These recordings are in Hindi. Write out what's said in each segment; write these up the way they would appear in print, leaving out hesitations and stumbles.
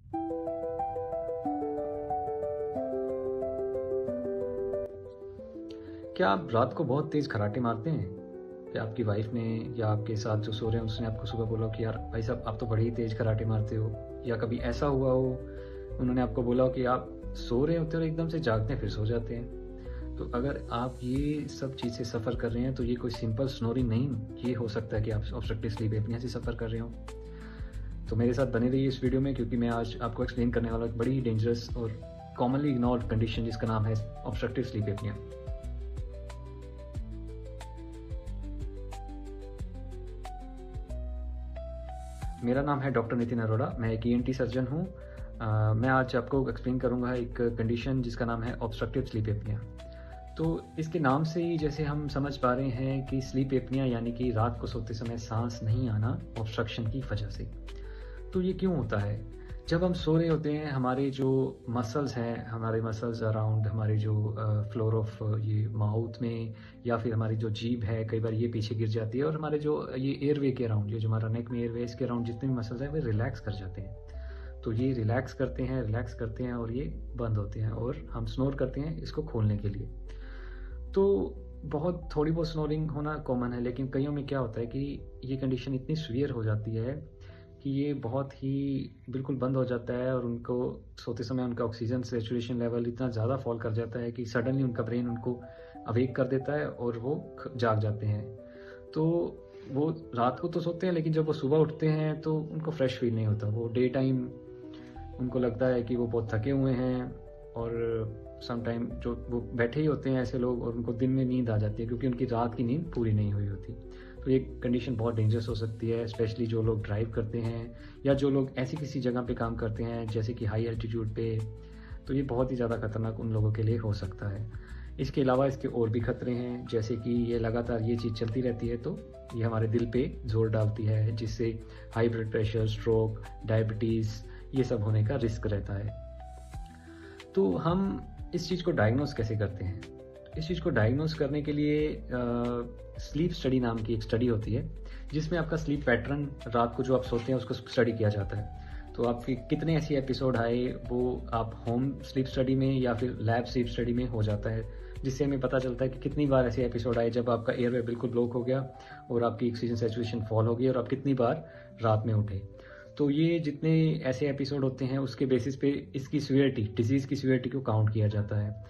क्या आप रात को बहुत तेज़ खर्राटे मारते हैं? क्या आपकी वाइफ़ ने या आपके साथ जो सो रहे हैं उसने आपको सुबह बोला कि यार भाई साहब आप तो बड़े ही तेज़ खर्राटे मारते हो? या कभी ऐसा हुआ हो उन्होंने आपको बोला हो कि आप सो रहे होते हो और एकदम से जागते हैं फिर सो जाते हैं? तो अगर आप ये सब चीज़ से सफ़र कर रहे हैं तो ये कोई सिंपल स्नोरिंग नहीं, ये हो सकता है कि आप ऑब्स्ट्रक्टिव स्लीप एपनिया से सफ़र कर रहे हो। तो मेरे साथ बने रहिए इस वीडियो में, क्योंकि मैं आज आपको एक्सप्लेन करने वाला हूँ एक बड़ी डेंजरस और कॉमनली इग्नोर्ड कंडीशन जिसका नाम है ऑब्स्ट्रक्टिव स्लीप एपनिया। मेरा नाम है डॉक्टर नितिन अरोड़ा, मैं एक ईएनटी सर्जन हूँ। मैं आज आपको एक्सप्लेन करूँगा एक कंडीशन जिसका नाम है ऑब्स्ट्रक्टिव स्लीप एपनिया। तो इसके नाम से ही जैसे हम समझ पा रहे हैं कि स्लीप एपनिया यानी कि रात को सोते समय सांस नहीं आना ऑब्स्ट्रक्शन की वजह से। तो ये क्यों होता है? जब हम सो रहे होते हैं हमारे जो मसल्स हैं, हमारे मसल्स अराउंड हमारे जो फ्लोर ऑफ ये माउथ में या फिर हमारी जो जीभ है, कई बार ये पीछे गिर जाती है और हमारे जो ये एयरवे के अराउंड, ये जो हमारा नेक में एयरवे इसके अराउंड जितने भी मसल्स हैं वे रिलैक्स कर जाते हैं। तो ये रिलैक्स करते हैं और ये बंद होते हैं और हम स्नोर करते हैं इसको खोलने के लिए। तो बहुत थोड़ी बहुत स्नोरिंग होना कॉमन है, लेकिन कईयों में क्या होता है कि ये कंडीशन इतनी सीवियर हो जाती है कि ये बहुत ही बिल्कुल बंद हो जाता है और उनको सोते समय उनका ऑक्सीजन सैचुरेशन लेवल इतना ज़्यादा फॉल कर जाता है कि सडनली उनका ब्रेन उनको अवेक कर देता है और वो जाग जाते हैं। तो वो रात को तो सोते हैं, लेकिन जब वो सुबह उठते हैं तो उनको फ्रेश फील नहीं होता। वो डे टाइम उनको लगता है कि वो बहुत थके हुए हैं और सम टाइम जो वो बैठे ही होते हैं ऐसे लोग और उनको दिन में नींद आ जाती है क्योंकि उनकी रात की नींद पूरी नहीं हुई होती। तो ये कंडीशन बहुत डेंजरस हो सकती है, स्पेशली जो लोग ड्राइव करते हैं या जो लोग ऐसी किसी जगह पे काम करते हैं जैसे कि हाई एल्टीट्यूड पे। तो ये बहुत ही ज़्यादा खतरनाक उन लोगों के लिए हो सकता है। इसके अलावा इसके और भी खतरे हैं, जैसे कि ये लगातार ये चीज़ चलती रहती है तो ये हमारे दिल पे जोर डालती है, जिससे high blood pressure, stroke, diabetes ये सब होने का रिस्क रहता है। तो हम इस चीज़ को डायग्नोस कैसे करते हैं? इस चीज़ को डायग्नोस करने के लिए स्लीप स्टडी नाम की एक स्टडी होती है, जिसमें आपका स्लीप पैटर्न रात को जो आप सोते हैं उसको स्टडी किया जाता है। तो आपके कितने ऐसे एपिसोड आए वो आप होम स्लीप स्टडी में या फिर लैब स्लीप स्टडी में हो जाता है, जिससे हमें पता चलता है कि कितनी बार ऐसे एपिसोड आए जब आपका एयरवे बिल्कुल ब्लॉक हो गया और आपकी ऑक्सीजन सैचुरेशन फॉल हो गई और आप कितनी बार रात में उठे। तो ये जितने ऐसे एपिसोड होते हैं उसके बेसिस पे इसकी सीवियरिटी, डिजीज़ की सीवियरिटी को काउंट किया जाता है।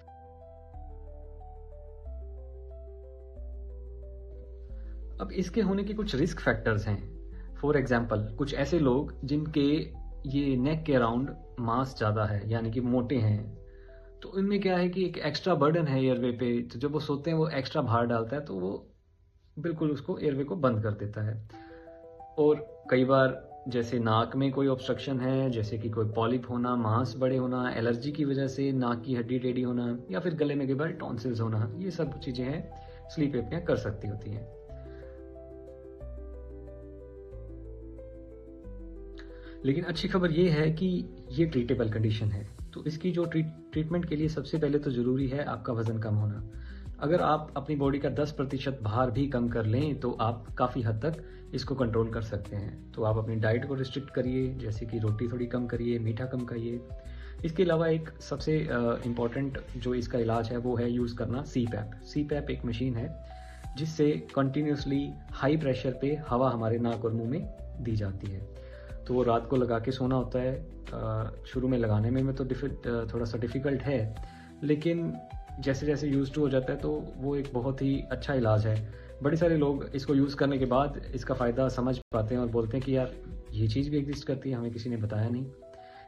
अब इसके होने के कुछ रिस्क फैक्टर्स हैं। फॉर एग्जांपल कुछ ऐसे लोग जिनके ये नेक के अराउंड मास ज़्यादा है यानी कि मोटे हैं, तो इनमें क्या है कि एक एक्स्ट्रा बर्डन है एयरवे पे, तो जब वो सोते हैं वो एक्स्ट्रा भार डालता है तो वो बिल्कुल उसको एयरवे को बंद कर देता है। और कई बार जैसे नाक में कोई ऑब्स्ट्रक्शन है, जैसे कि कोई पॉलिप होना, मांस बड़े होना, एलर्जी की वजह से नाक की हड्डी टेढ़ी होना या फिर गले में कई बार टॉन्सिल्स होना, ये सब चीज़ें हैं स्लीप एपनिया कर सकती होती हैं। लेकिन अच्छी खबर ये है कि ये ट्रीटेबल कंडीशन है। तो इसकी जो ट्रीटमेंट के लिए सबसे पहले तो ज़रूरी है आपका वज़न कम होना। अगर आप अपनी बॉडी का 10% भार भी कम कर लें तो आप काफ़ी हद तक इसको कंट्रोल कर सकते हैं। तो आप अपनी डाइट को रिस्ट्रिक्ट करिए, जैसे कि रोटी थोड़ी कम करिए, मीठा कम खाइए। इसके अलावा एक सबसे इम्पॉर्टेंट जो इसका इलाज है वो है यूज़ करना सीपैप। सीपैप एक मशीन है जिससे कंटिन्यूसली हाई प्रेशर पे हवा हमारे नाक और मुँह में दी जाती है। तो वो रात को लगा के सोना होता है। शुरू में लगाने में तो थोड़ा सा डिफ़िकल्ट है, लेकिन जैसे जैसे यूज़ टू हो जाता है तो वो एक बहुत ही अच्छा इलाज है। बड़े सारे लोग इसको यूज़ करने के बाद इसका फ़ायदा समझ पाते हैं और बोलते हैं कि यार ये चीज़ भी एग्जिस्ट करती है, हमें किसी ने बताया नहीं।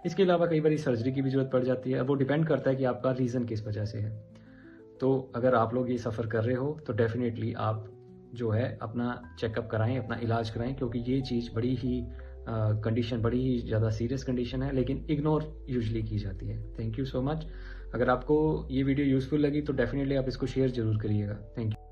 इसके अलावा कई बार सर्जरी की भी ज़रूरत पड़ जाती है। वो डिपेंड करता है कि आपका रीज़न किस वजह से है। तो अगर आप लोग ये सफ़र कर रहे हो तो डेफ़िनेटली आप जो है अपना चेकअप कराएँ, अपना इलाज कराएँ, क्योंकि ये चीज़ बड़ी ही कंडीशन बड़ी ही ज़्यादा सीरियस कंडीशन है, लेकिन इग्नोर यूजुअली की जाती है। Thank you so much. अगर आपको ये वीडियो यूज़फुल लगी तो डेफ़िनेटली आप इसको शेयर ज़रूर करिएगा। Thank you.